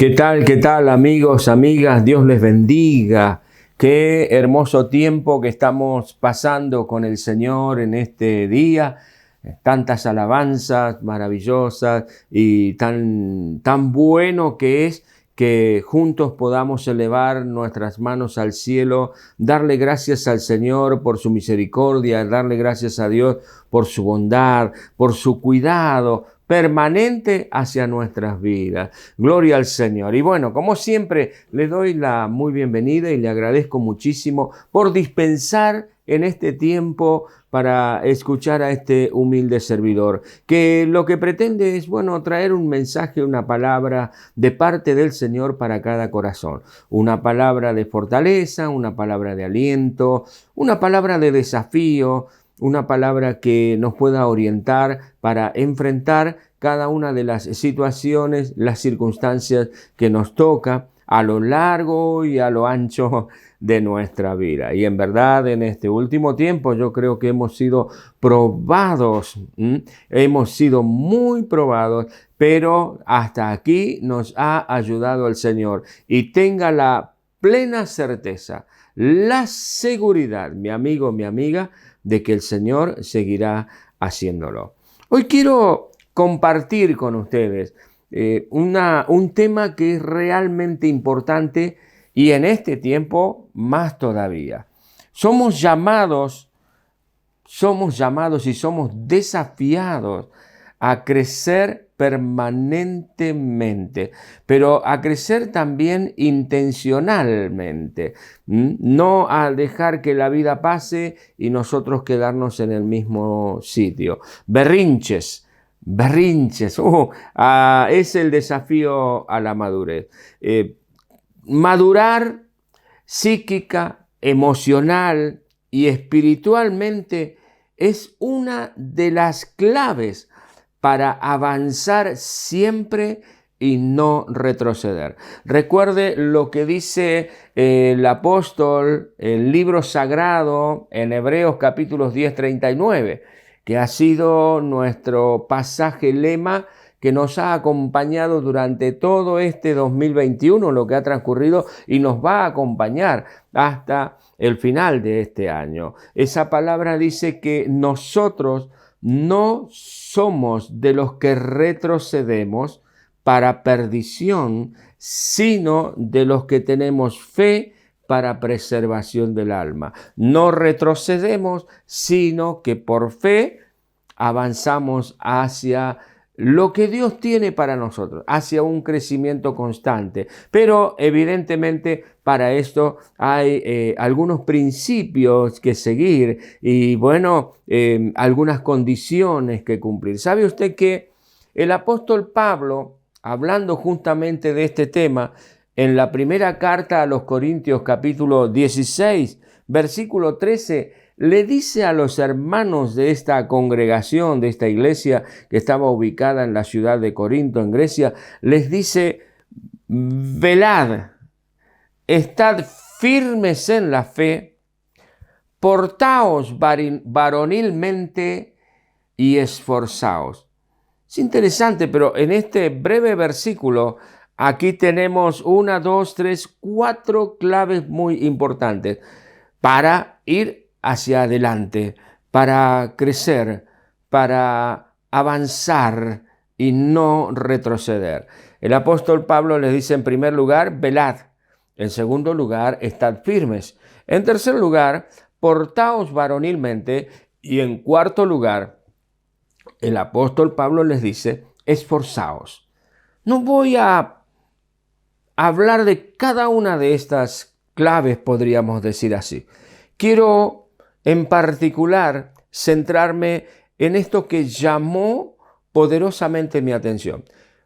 Qué tal, amigos, amigas? Dios les bendiga. Qué hermoso tiempo que estamos pasando con el Señor en este día. Tantas alabanzas maravillosas y tan bueno que es que juntos podamos elevar nuestras manos al cielo, darle gracias al Señor por su misericordia, darle gracias a Dios por su bondad, por su cuidado permanente hacia nuestras vidas. Gloria al Señor. Y bueno, como siempre, le doy la muy bienvenida y le agradezco muchísimo por dispensar en este tiempo para escuchar a este humilde servidor, que lo que pretende es, bueno, traer un mensaje, una palabra de parte del Señor para cada corazón. Una palabra de fortaleza, una palabra de aliento, una palabra de desafío, una palabra que nos pueda orientar para enfrentar cada una de las situaciones, las circunstancias que nos toca a lo largo y a lo ancho de nuestra vida. Y en verdad, en este último tiempo, yo creo que hemos sido probados, hemos sido muy probados, pero hasta aquí nos ha ayudado el Señor. Y tenga la plena certeza, la seguridad, mi amigo, mi amiga, de que el Señor seguirá haciéndolo. Hoy quiero compartir con ustedes un tema que es realmente importante y en este tiempo más todavía. Somos llamados y somos desafiados a crecer permanentemente, pero a crecer también intencionalmente, no a dejar que la vida pase y nosotros quedarnos en el mismo sitio. Berrinches, es el desafío a la madurez. Madurar psíquica, emocional y espiritualmente es una de las claves para avanzar siempre y no retroceder. Recuerde lo que dice el apóstol, el libro sagrado en Hebreos capítulos 10, 39, que ha sido nuestro pasaje lema que nos ha acompañado durante todo este 2021, lo que ha transcurrido y nos va a acompañar hasta el final de este año. Esa palabra dice que nosotros no somos de los que retrocedemos para perdición, sino de los que tenemos fe para preservación del alma. No retrocedemos, sino que por fe avanzamos hacia lo que Dios tiene para nosotros, hacia un crecimiento constante. Pero evidentemente para esto hay algunos principios que seguir y bueno, algunas condiciones que cumplir. ¿Sabe usted que el apóstol Pablo, hablando justamente de este tema, en la primera carta a los Corintios capítulo 16, versículo 13, le dice a los hermanos de esta congregación, de esta iglesia que estaba ubicada en la ciudad de Corinto, en Grecia, les dice: velad, estad firmes en la fe, portaos varonilmente y esforzaos. Es interesante, pero en este breve versículo, aquí tenemos 4 claves muy importantes para ir hacia adelante, para crecer, para avanzar y no retroceder. El apóstol Pablo les dice en primer lugar, velad. En segundo lugar, estad firmes. En tercer lugar, portaos varonilmente. Y en cuarto lugar, el apóstol Pablo les dice, esforzaos. No voy a hablar de cada una de estas claves, podríamos decir así. Quiero en particular centrarme en esto que llamó poderosamente mi atención,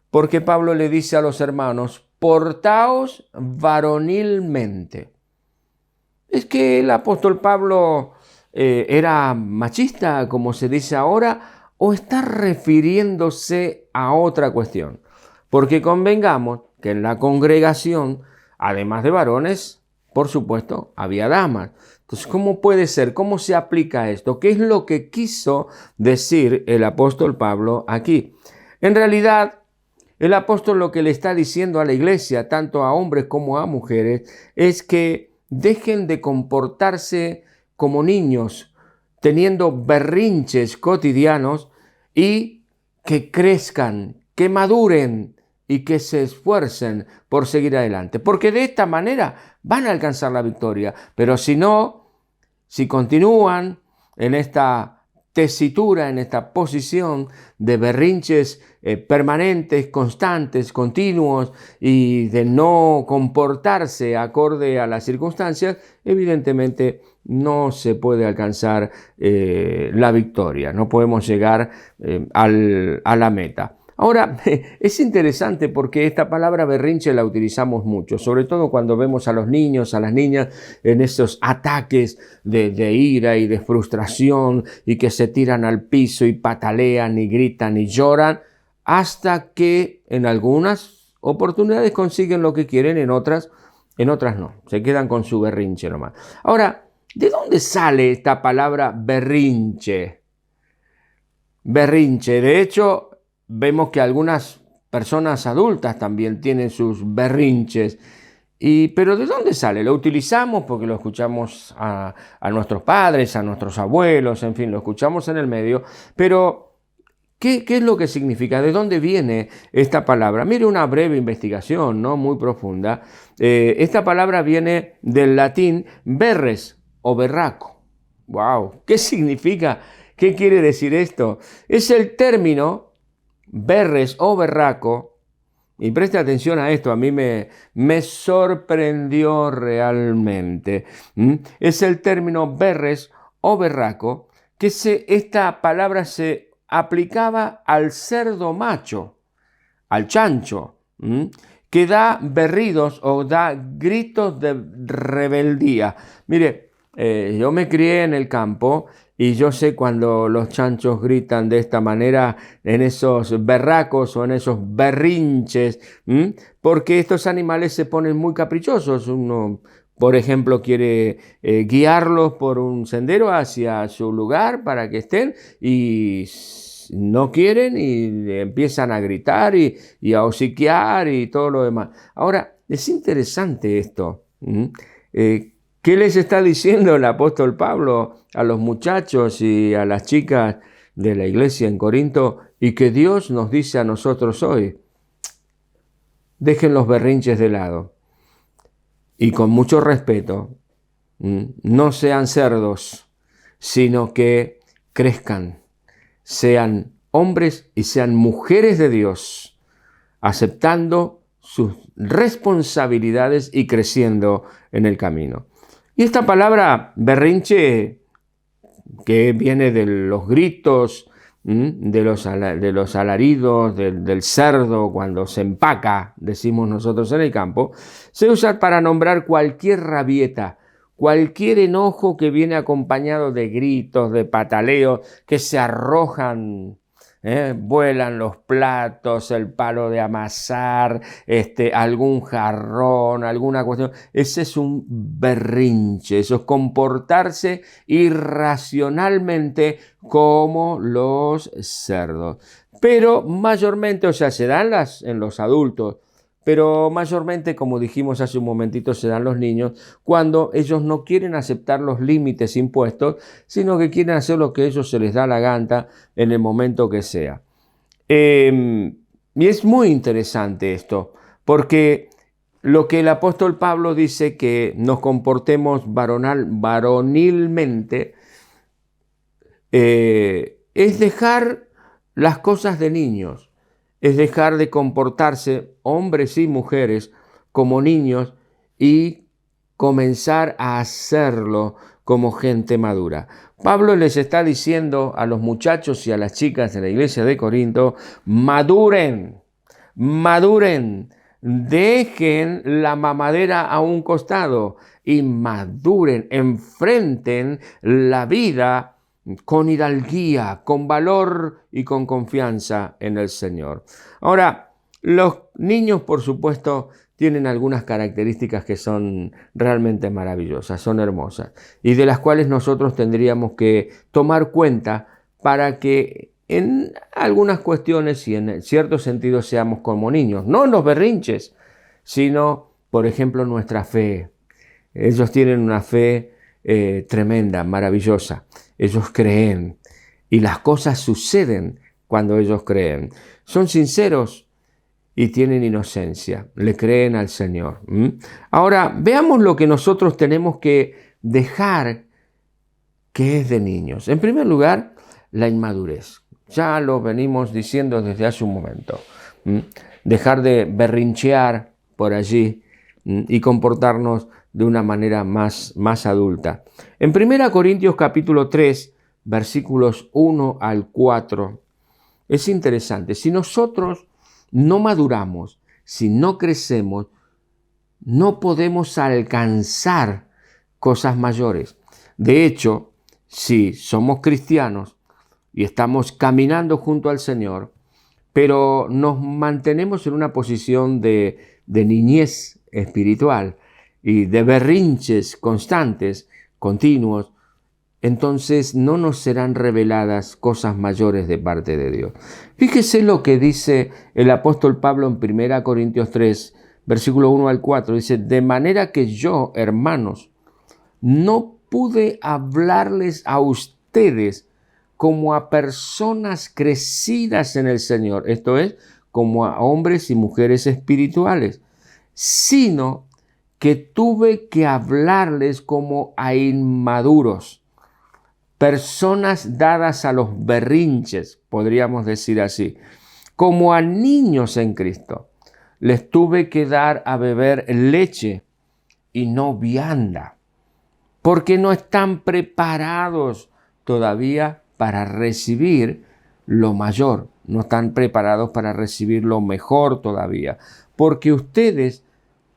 porque Pablo le dice a los hermanos, portaos varonilmente. Es que el apóstol Pablo era machista, como se dice ahora, o está refiriéndose a otra cuestión. Porque convengamos que en la congregación, además de varones, por supuesto, había damas. Entonces, ¿cómo puede ser? ¿Cómo se aplica esto? ¿Qué es lo que quiso decir el apóstol Pablo aquí? En realidad, el apóstol lo que le está diciendo a la iglesia, tanto a hombres como a mujeres, es que dejen de comportarse como niños, teniendo berrinches cotidianos, y que crezcan, que maduren y que se esfuercen por seguir adelante. Porque de esta manera van a alcanzar la victoria. Pero si no, si continúan en esta tesitura, en esta posición de berrinches permanentes, constantes, continuos, y de no comportarse acorde a las circunstancias, evidentemente no se puede alcanzar la victoria, no podemos llegar a la meta. Ahora, es interesante porque esta palabra berrinche la utilizamos mucho, sobre todo cuando vemos a los niños, a las niñas en esos ataques de ira y de frustración, y que se tiran al piso y patalean y gritan y lloran, hasta que en algunas oportunidades consiguen lo que quieren, en otras no, se quedan con su berrinche nomás. Ahora, ¿de dónde sale esta palabra berrinche? Berrinche, de hecho, vemos que algunas personas adultas también tienen sus berrinches. Pero ¿de dónde sale? Lo utilizamos porque lo escuchamos a nuestros padres, a nuestros abuelos, en fin, lo escuchamos en el medio. Pero, ¿qué es lo que significa? ¿De dónde viene esta palabra? Mire, una breve investigación, no muy profunda. Esta palabra viene del latín berres o berraco. ¡Wow! ¿Qué significa? ¿Qué quiere decir esto? Es el término berres o berraco, y preste atención a esto, a mí me sorprendió realmente. Es el término berres o berraco, que esta palabra se aplicaba al cerdo macho, al chancho, que da berridos o da gritos de rebeldía. Mire, yo me crié en el campo y yo sé cuando los chanchos gritan de esta manera, en esos berracos o en esos berrinches, porque estos animales se ponen muy caprichosos. Uno, por ejemplo, quiere guiarlos por un sendero hacia su lugar para que estén, y no quieren y empiezan a gritar y a hociquear y todo lo demás. Ahora, es interesante esto. ¿Qué les está diciendo el apóstol Pablo a los muchachos y a las chicas de la iglesia en Corinto, y que Dios nos dice a nosotros hoy? Dejen los berrinches de lado y, con mucho respeto, no sean cerdos, sino que crezcan, sean hombres y sean mujeres de Dios, aceptando sus responsabilidades y creciendo en el camino. Y esta palabra berrinche, que viene de los gritos, de los alaridos del cerdo cuando se empaca, decimos nosotros en el campo, se usa para nombrar cualquier rabieta, cualquier enojo que viene acompañado de gritos, de pataleos, que se arrojan. Vuelan los platos, el palo de amasar, algún jarrón, alguna cuestión. Ese es un berrinche, eso es comportarse irracionalmente como los cerdos. Pero mayormente, o sea, se dan en los adultos, pero mayormente, como dijimos hace un momentito, se dan los niños cuando ellos no quieren aceptar los límites impuestos, sino que quieren hacer lo que a ellos se les da la gana en el momento que sea. Y es muy interesante esto, porque lo que el apóstol Pablo dice, que nos comportemos varonilmente, es dejar las cosas de niños. Es dejar de comportarse, hombres y mujeres, como niños, y comenzar a hacerlo como gente madura. Pablo les está diciendo a los muchachos y a las chicas de la iglesia de Corinto: maduren, maduren, dejen la mamadera a un costado y maduren, enfrenten la vida con hidalguía, con valor y con confianza en el Señor. Ahora, los niños, por supuesto, tienen algunas características que son realmente maravillosas, son hermosas, y de las cuales nosotros tendríamos que tomar cuenta para que en algunas cuestiones y en cierto sentido seamos como niños, no en los berrinches, sino, por ejemplo, nuestra fe. Ellos tienen una fe tremenda, maravillosa. Ellos creen y las cosas suceden cuando ellos creen. Son sinceros y tienen inocencia, le creen al Señor. Ahora, veamos lo que nosotros tenemos que dejar que es de niños. En primer lugar, la inmadurez. Ya lo venimos diciendo desde hace un momento. Dejar de berrinchear por allí y comportarnos de una manera más adulta. En 1 Corintios capítulo 3, versículos 1 al 4, es interesante. Si nosotros no maduramos, si no crecemos, no podemos alcanzar cosas mayores. De hecho, si somos cristianos y estamos caminando junto al Señor, pero nos mantenemos en una posición de niñez espiritual y de berrinches constantes, continuos, entonces no nos serán reveladas cosas mayores de parte de Dios. Fíjese lo que dice el apóstol Pablo en 1 Corintios 3, versículo 1 al 4. Dice, de manera que yo, hermanos, no pude hablarles a ustedes como a personas crecidas en el Señor, esto es, como a hombres y mujeres espirituales, sino que tuve que hablarles como a inmaduros, personas dadas a los berrinches, podríamos decir así, como a niños en Cristo. Les tuve que dar a beber leche y no vianda, porque no están preparados todavía para recibir lo mayor, no están preparados para recibir lo mejor todavía, porque ustedes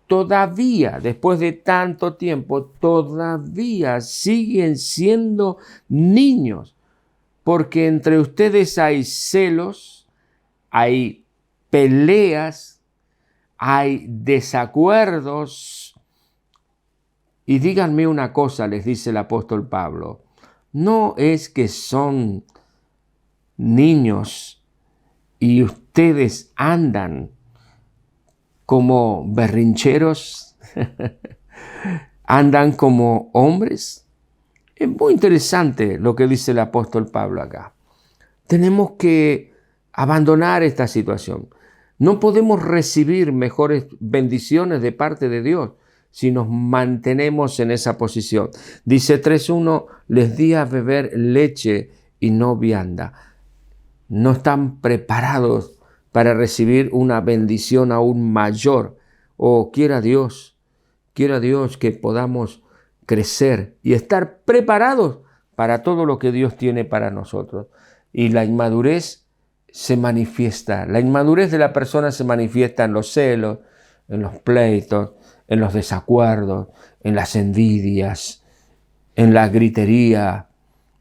todavía, después de tanto tiempo, todavía siguen siendo niños, porque entre ustedes hay celos, hay peleas, hay desacuerdos. Y díganme una cosa, les dice el apóstol Pablo, no es que son niños y ustedes andan como berrincheros, andan como hombres. Es muy interesante lo que dice el apóstol Pablo acá. Tenemos que abandonar esta situación. No podemos recibir mejores bendiciones de parte de Dios si nos mantenemos en esa posición. Dice 3.1, les di a beber leche y no vianda. No están preparados para recibir una bendición aún mayor. Quiera Dios que podamos crecer y estar preparados para todo lo que Dios tiene para nosotros. Y la inmadurez se manifiesta. La inmadurez de la persona se manifiesta en los celos, en los pleitos, en los desacuerdos, en las envidias, en la gritería,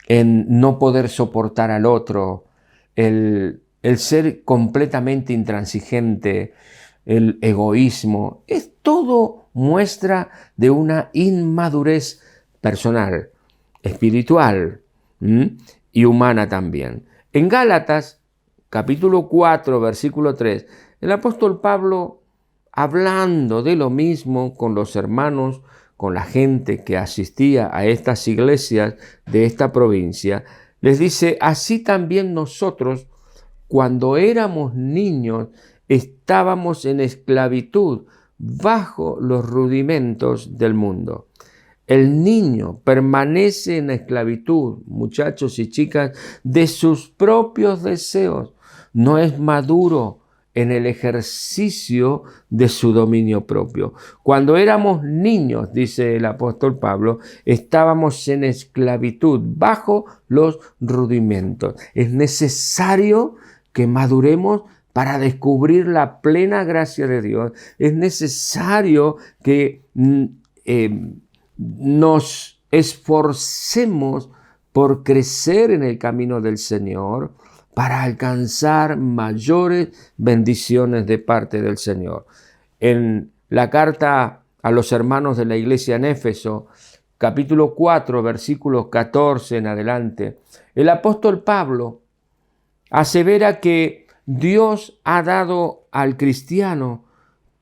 en no poder soportar al otro, el ser completamente intransigente, el egoísmo. Es todo muestra de una inmadurez personal, espiritual y humana también. En Gálatas, capítulo 4, versículo 3, el apóstol Pablo, hablando de lo mismo con los hermanos, con la gente que asistía a estas iglesias de esta provincia, les dice, así también nosotros, cuando éramos niños, estábamos en esclavitud bajo los rudimentos del mundo. El niño permanece en esclavitud, muchachos y chicas, de sus propios deseos. No es maduro en el ejercicio de su dominio propio. Cuando éramos niños, dice el apóstol Pablo, estábamos en esclavitud bajo los rudimentos. Es necesario que maduremos para descubrir la plena gracia de Dios. Es necesario que nos esforcemos por crecer en el camino del Señor, para alcanzar mayores bendiciones de parte del Señor. En la carta a los hermanos de la iglesia en Éfeso, capítulo 4, versículos 14 en adelante, el apóstol Pablo asevera que Dios ha dado al cristiano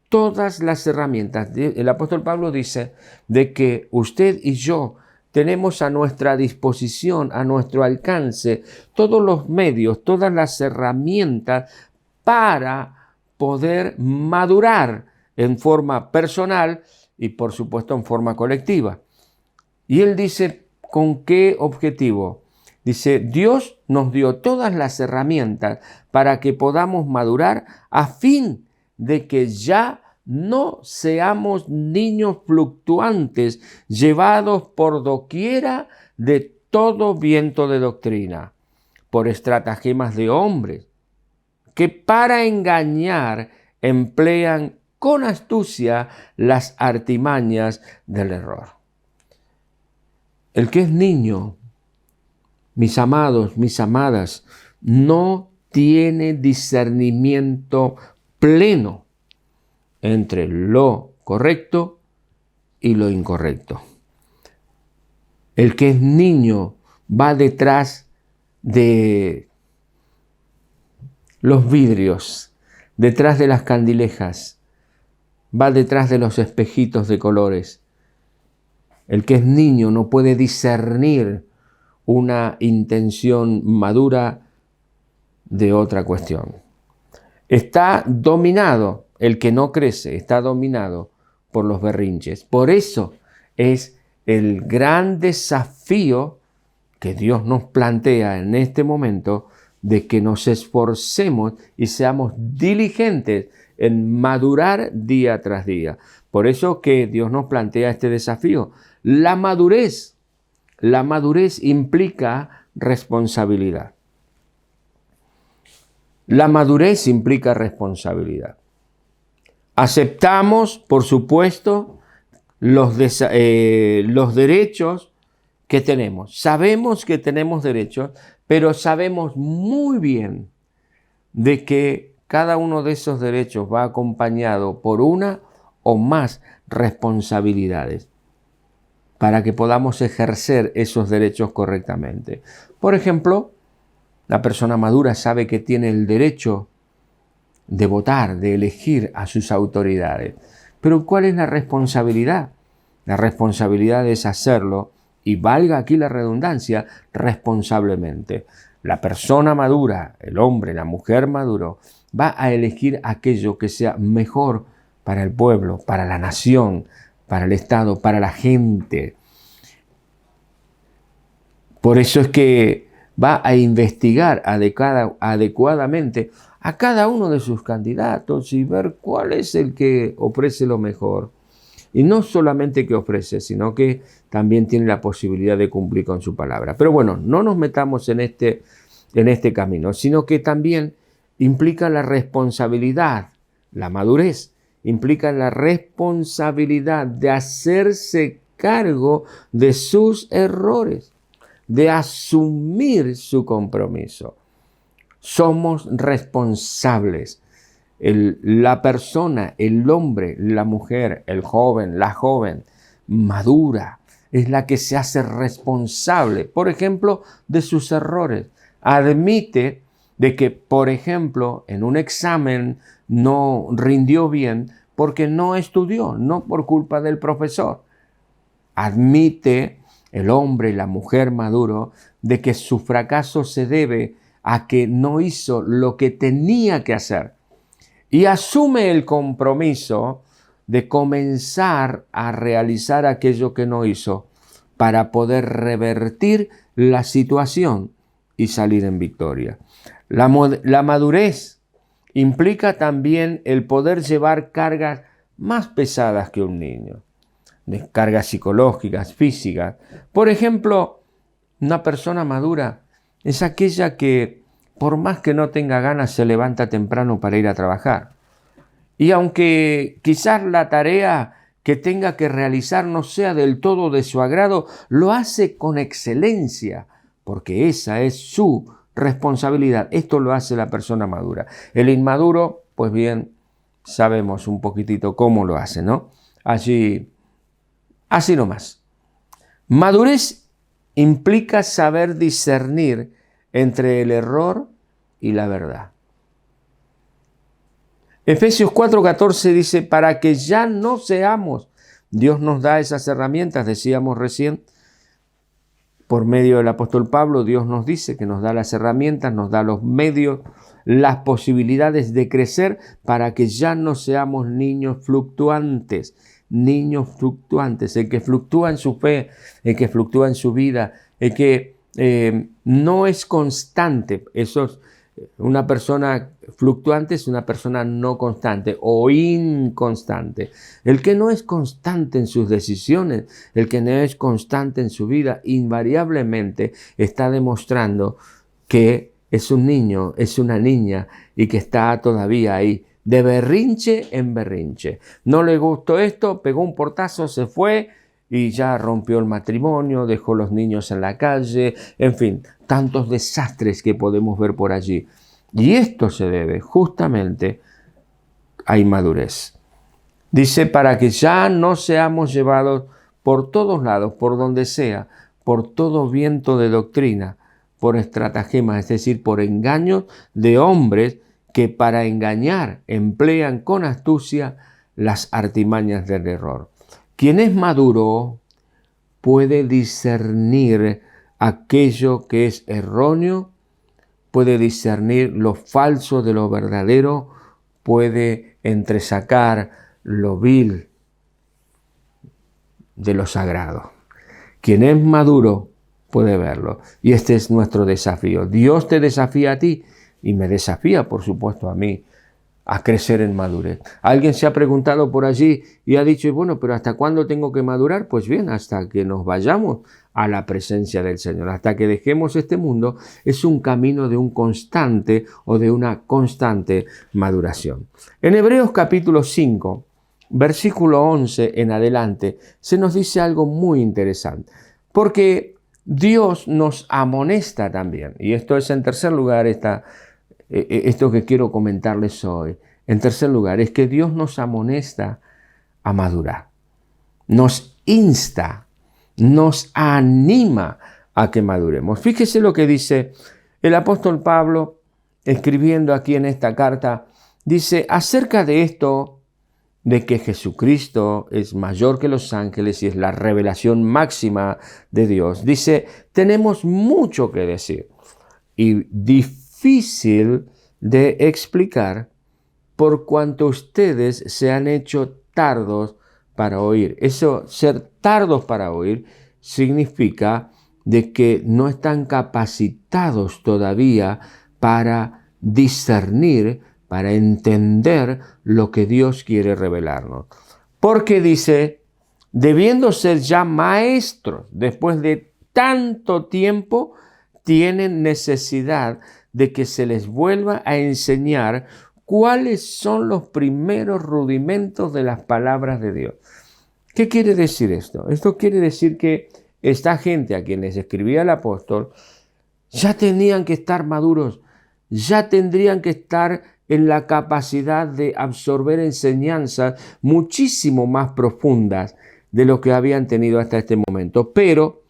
todas las herramientas. El apóstol Pablo dice de que usted y yo tenemos a nuestra disposición, a nuestro alcance, todos los medios, todas las herramientas para poder madurar en forma personal y por supuesto en forma colectiva. Y él dice, ¿con qué objetivo? Dice, Dios nos dio todas las herramientas para que podamos madurar a fin de que ya no seamos niños fluctuantes, llevados por doquiera de todo viento de doctrina, por estratagemas de hombres, que para engañar emplean con astucia las artimañas del error. El que es niño, mis amados, mis amadas, no tiene discernimiento pleno entre lo correcto y lo incorrecto. El que es niño va detrás de los vidrios, detrás de las candilejas, va detrás de los espejitos de colores. El que es niño no puede discernir una intención madura de otra cuestión. Está dominado, el que no crece, está dominado por los berrinches. Por eso es el gran desafío que Dios nos plantea en este momento de que nos esforcemos y seamos diligentes en madurar día tras día. Por eso que Dios nos plantea este desafío. La madurez implica responsabilidad. La madurez implica responsabilidad. Aceptamos, por supuesto, los derechos que tenemos. Sabemos que tenemos derechos, pero sabemos muy bien de que cada uno de esos derechos va acompañado por una o más responsabilidades para que podamos ejercer esos derechos correctamente. Por ejemplo, la persona madura sabe que tiene el derecho de votar, de elegir a sus autoridades. Pero ¿cuál es la responsabilidad? La responsabilidad es hacerlo, y valga aquí la redundancia, responsablemente. La persona madura, el hombre, la mujer maduro, va a elegir aquello que sea mejor para el pueblo, para la nación, para el Estado, para la gente. Por eso es que va a investigar adecuadamente a cada uno de sus candidatos y ver cuál es el que ofrece lo mejor. Y no solamente que ofrece, sino que también tiene la posibilidad de cumplir con su palabra. Pero bueno, no nos metamos en este camino, sino que también implica la responsabilidad, la madurez, implica la responsabilidad de hacerse cargo de sus errores, de asumir su compromiso. Somos responsables. La persona, el hombre, la mujer, el joven, la joven, madura, es la que se hace responsable, por ejemplo, de sus errores. Admite de que, por ejemplo, en un examen no rindió bien porque no estudió, no por culpa del profesor. Admite el hombre y la mujer maduro de que su fracaso se debe a que no hizo lo que tenía que hacer. Y asume el compromiso de comenzar a realizar aquello que no hizo para poder revertir la situación y salir en victoria. La madurez implica también el poder llevar cargas más pesadas que un niño, de cargas psicológicas, físicas. Por ejemplo, una persona madura es aquella que, por más que no tenga ganas, se levanta temprano para ir a trabajar. Y aunque quizás la tarea que tenga que realizar no sea del todo de su agrado, lo hace con excelencia, porque esa es su responsabilidad. Esto lo hace la persona madura. El inmaduro, pues bien, sabemos un poquitito cómo lo hace, ¿no? Así nomás. Madurez implica saber discernir entre el error y la verdad. Efesios 4:14 dice, para que ya no seamos, Dios nos da esas herramientas, decíamos recién, por medio del apóstol Pablo, Dios nos dice que nos da las herramientas, nos da los medios, las posibilidades de crecer para que ya no seamos niños fluctuantes, el que fluctúa en su fe, el que fluctúa en su vida, el que no es constante. Una persona fluctuante es una persona no constante o inconstante. El que no es constante en sus decisiones, el que no es constante en su vida, invariablemente está demostrando que es un niño, es una niña y que está todavía ahí, de berrinche en berrinche. No le gustó esto, pegó un portazo, se fue y ya rompió el matrimonio, dejó los niños en la calle, en fin, tantos desastres que podemos ver por allí. Y esto se debe justamente a inmadurez. Dice, para que ya no seamos llevados por todos lados, por donde sea, por todo viento de doctrina, por estratagemas, es decir, por engaños de hombres que para engañar emplean con astucia las artimañas del error. Quien es maduro puede discernir aquello que es erróneo, puede discernir lo falso de lo verdadero, puede entresacar lo vil de lo sagrado. Quien es maduro puede verlo. Y este es nuestro desafío. Dios te desafía a ti y me desafía, por supuesto, a mí, a crecer en madurez. Alguien se ha preguntado por allí y ha dicho, bueno, pero ¿hasta cuándo tengo que madurar? Pues bien, hasta que nos vayamos a la presencia del Señor, hasta que dejemos este mundo. Es un camino de un constante o de una constante maduración. En Hebreos capítulo 5, versículo 11 en adelante, se nos dice algo muy interesante, porque Dios nos amonesta también, y esto es en tercer lugar esto que quiero comentarles hoy. En tercer lugar, es que Dios nos amonesta a madurar. Nos insta, nos anima a que maduremos. Fíjese lo que dice el apóstol Pablo, escribiendo aquí en esta carta. Dice, acerca de esto, de que Jesucristo es mayor que los ángeles y es la revelación máxima de Dios. Dice, tenemos mucho que decir y difícil de explicar por cuanto ustedes se han hecho tardos para oír. Eso, ser tardos para oír, significa de que no están capacitados todavía para discernir, para entender lo que Dios quiere revelarnos. Porque dice, debiendo ser ya maestros, después de tanto tiempo, tienen necesidad de que se les vuelva a enseñar cuáles son los primeros rudimentos de las palabras de Dios. ¿Qué quiere decir esto? Esto quiere decir que esta gente a quien les escribía el apóstol ya tenían que estar maduros, ya tendrían que estar en la capacidad de absorber enseñanzas muchísimo más profundas de lo que habían tenido hasta este momento, pero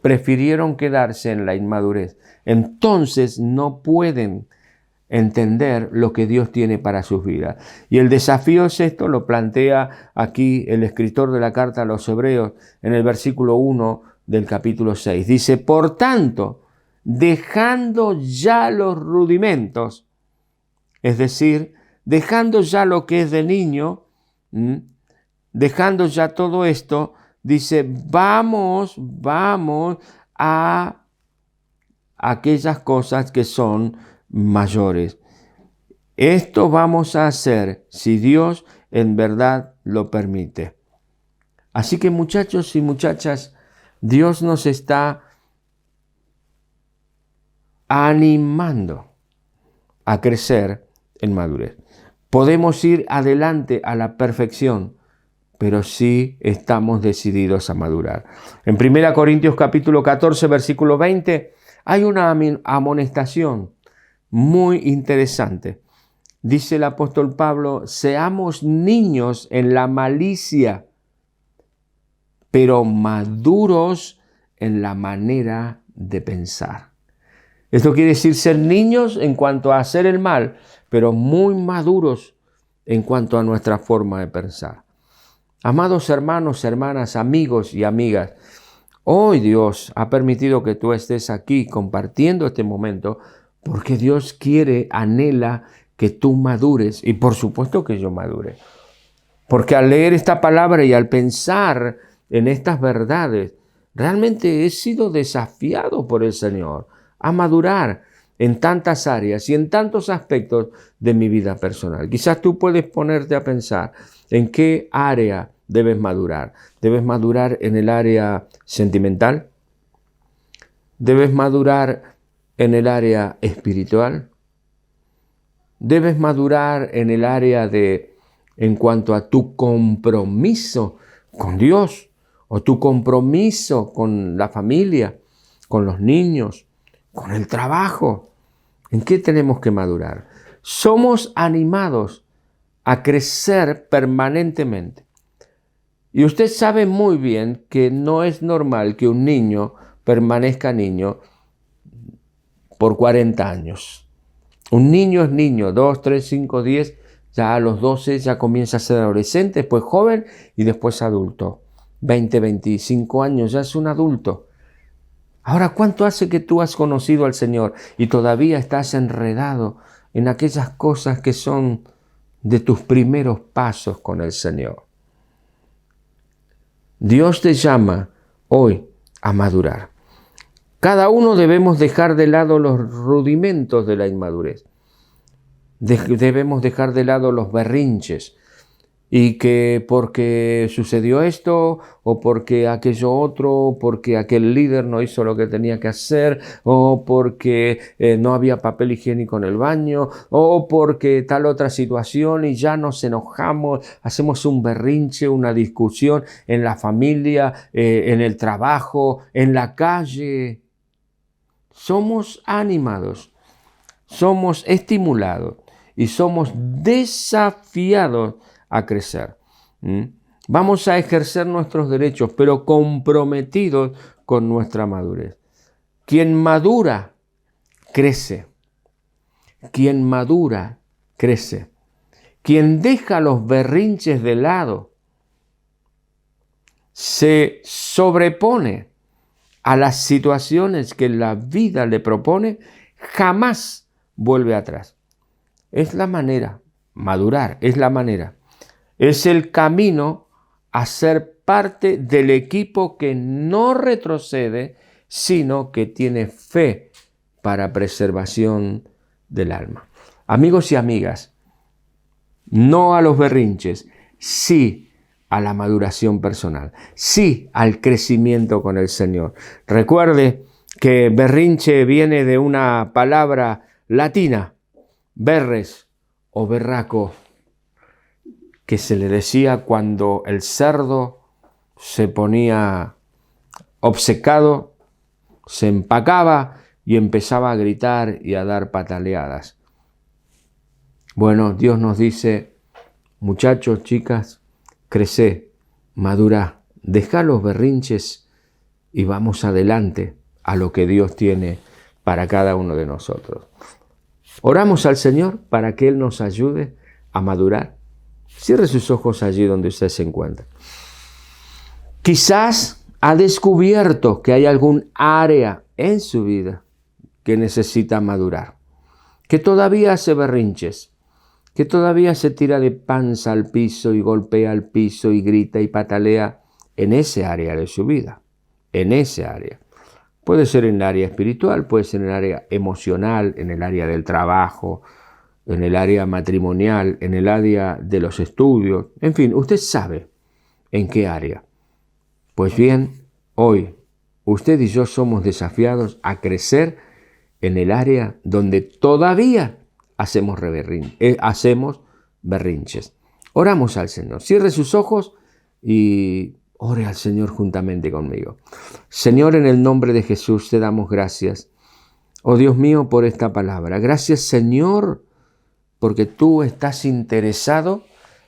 prefirieron quedarse en la inmadurez. Entonces no pueden entender lo que Dios tiene para sus vidas. Y el desafío es esto, lo plantea aquí el escritor de la carta a los Hebreos en el versículo 1 del capítulo 6. Dice, por tanto, dejando ya los rudimentos, es decir, dejando ya lo que es de niño, dejando ya todo esto, dice, vamos a aquellas cosas que son mayores. Esto vamos a hacer si Dios en verdad lo permite. Así que muchachos y muchachas, Dios nos está animando a crecer en madurez. Podemos ir adelante a la perfección, pero sí estamos decididos a madurar. En 1 Corintios capítulo 14, versículo 20, hay una amonestación muy interesante. Dice el apóstol Pablo, seamos niños en la malicia, pero maduros en la manera de pensar. Esto quiere decir ser niños en cuanto a hacer el mal, pero muy maduros en cuanto a nuestra forma de pensar. Amados hermanos, hermanas, amigos y amigas, hoy Dios ha permitido que tú estés aquí compartiendo este momento porque Dios quiere, anhela que tú madures y por supuesto que yo madure. Porque al leer esta palabra y al pensar en estas verdades, realmente he sido desafiado por el Señor a madurar en tantas áreas y en tantos aspectos de mi vida personal. Quizás tú puedes ponerte a pensar en qué área debes madurar. ¿Debes madurar en el área sentimental? ¿Debes madurar en el área espiritual? ¿Debes madurar en el área en cuanto a tu compromiso con Dios o tu compromiso con la familia, con los niños, con el trabajo? ¿En qué tenemos que madurar? Somos animados a crecer permanentemente. Y usted sabe muy bien que no es normal que un niño permanezca niño por 40 años. Un niño es niño, 2, 3, 5, 10, ya a los 12 ya comienza a ser adolescente, después joven y después adulto. 20, 25 años ya es un adulto. Ahora, ¿cuánto hace que tú has conocido al Señor y todavía estás enredado en aquellas cosas que son de tus primeros pasos con el Señor? Dios te llama hoy a madurar. Cada uno debemos dejar de lado los rudimentos de la inmadurez. Debemos dejar de lado los berrinches y que porque sucedió esto o porque aquello otro, o porque aquel líder no hizo lo que tenía que hacer o porque no había papel higiénico en el baño o porque tal otra situación y ya nos enojamos, hacemos un berrinche, una discusión en la familia, en el trabajo, en la calle. Somos animados, somos estimulados y somos desafiados a crecer. Vamos a ejercer nuestros derechos, pero comprometidos con nuestra madurez. Quien madura, crece. Quien madura, crece. Quien deja los berrinches de lado, se sobrepone a las situaciones que la vida le propone, jamás vuelve atrás. Es la manera, madurar es la manera. Es el camino a ser parte del equipo que no retrocede, sino que tiene fe para preservación del alma. Amigos y amigas, no a los berrinches, sí a la maduración personal, sí al crecimiento con el Señor. Recuerde que berrinche viene de una palabra latina, berres o berraco, que se le decía cuando el cerdo se ponía obcecado, se empacaba y empezaba a gritar y a dar pataleadas. Bueno, Dios nos dice, muchachos, chicas, crecé, madurá, dejá los berrinches y vamos adelante a lo que Dios tiene para cada uno de nosotros. Oramos al Señor para que Él nos ayude a madurar. Cierre sus ojos allí donde usted se encuentra. Quizás ha descubierto que hay algún área en su vida que necesita madurar, que todavía hace berrinches, que todavía se tira de panza al piso y golpea al piso y grita y patalea en ese área de su vida, en ese área. Puede ser en el área espiritual, puede ser en el área emocional, en el área del trabajo, en el área matrimonial, en el área de los estudios, en fin, usted sabe en qué área. Pues bien, hoy usted y yo somos desafiados a crecer en el área donde todavía hacemos berrinches. Oramos al Señor. Cierre sus ojos y ore al Señor juntamente conmigo. Señor, en el nombre de Jesús te damos gracias. Oh Dios mío, por esta palabra. Gracias, Señor, porque tú estás interesado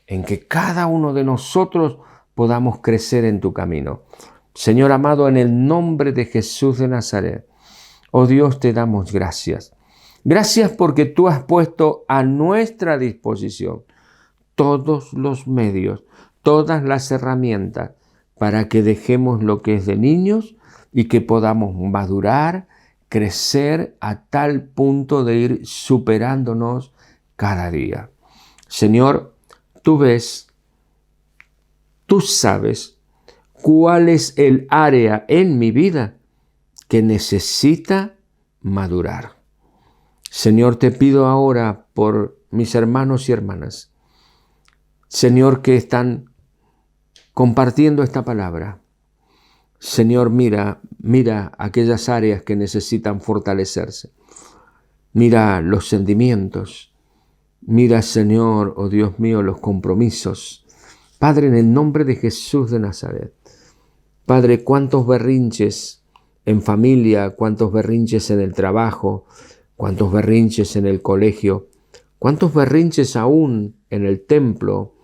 en que cada uno de nosotros podamos crecer en tu camino. Señor amado, en el nombre de Jesús de Nazaret, Oh Dios, te damos gracias. Gracias porque tú has puesto a nuestra disposición todos los medios, todas las herramientas para que dejemos lo que es de niños y que podamos madurar, crecer a tal punto de ir superándonos cada día. Señor, tú ves, tú sabes cuál es el área en mi vida que necesita madurar. Señor, te pido ahora por mis hermanos y hermanas, Señor, que están compartiendo esta palabra. Señor, mira aquellas áreas que necesitan fortalecerse. Mira los sentimientos. Mira, Señor, oh Dios mío, los compromisos. Padre, en el nombre de Jesús de Nazaret. Padre, cuántos berrinches en familia, cuántos berrinches en el trabajo, cuántos berrinches en el colegio, cuántos berrinches aún en el templo,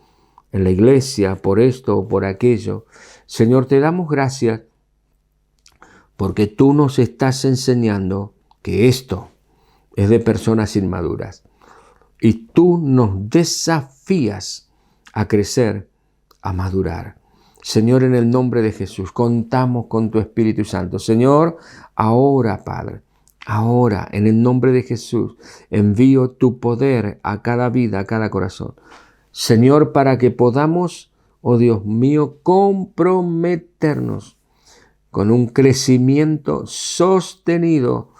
en la iglesia, por esto o por aquello. Señor, te damos gracias porque tú nos estás enseñando que esto es de personas inmaduras y tú nos desafías a crecer, a madurar. Señor, en el nombre de Jesús, contamos con tu Espíritu Santo. Señor, ahora, Padre, ahora, en el nombre de Jesús, envío tu poder a cada vida, a cada corazón. Señor, para que podamos, oh Dios mío, comprometernos con un crecimiento sostenido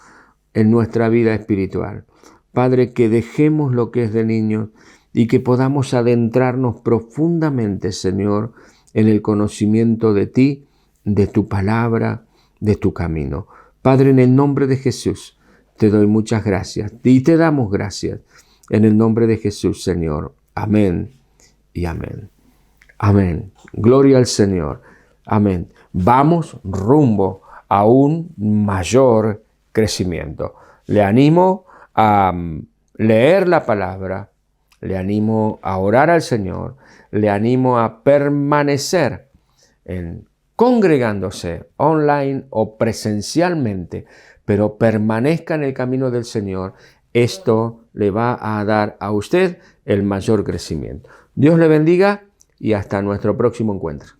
en nuestra vida espiritual. Padre, que dejemos lo que es de niños y que podamos adentrarnos profundamente, Señor, en el conocimiento de ti, de tu palabra, de tu camino. Padre, en el nombre de Jesús, te doy muchas gracias y te damos gracias. En el nombre de Jesús, Señor. Amén y amén. Amén. Gloria al Señor. Amén. Vamos rumbo a un mayor crecimiento. Le animo a leer la palabra, le animo a orar al Señor, le animo a permanecer congregándose online o presencialmente, pero permanezca en el camino del Señor. Esto le va a dar a usted el mayor crecimiento. Dios le bendiga y hasta nuestro próximo encuentro.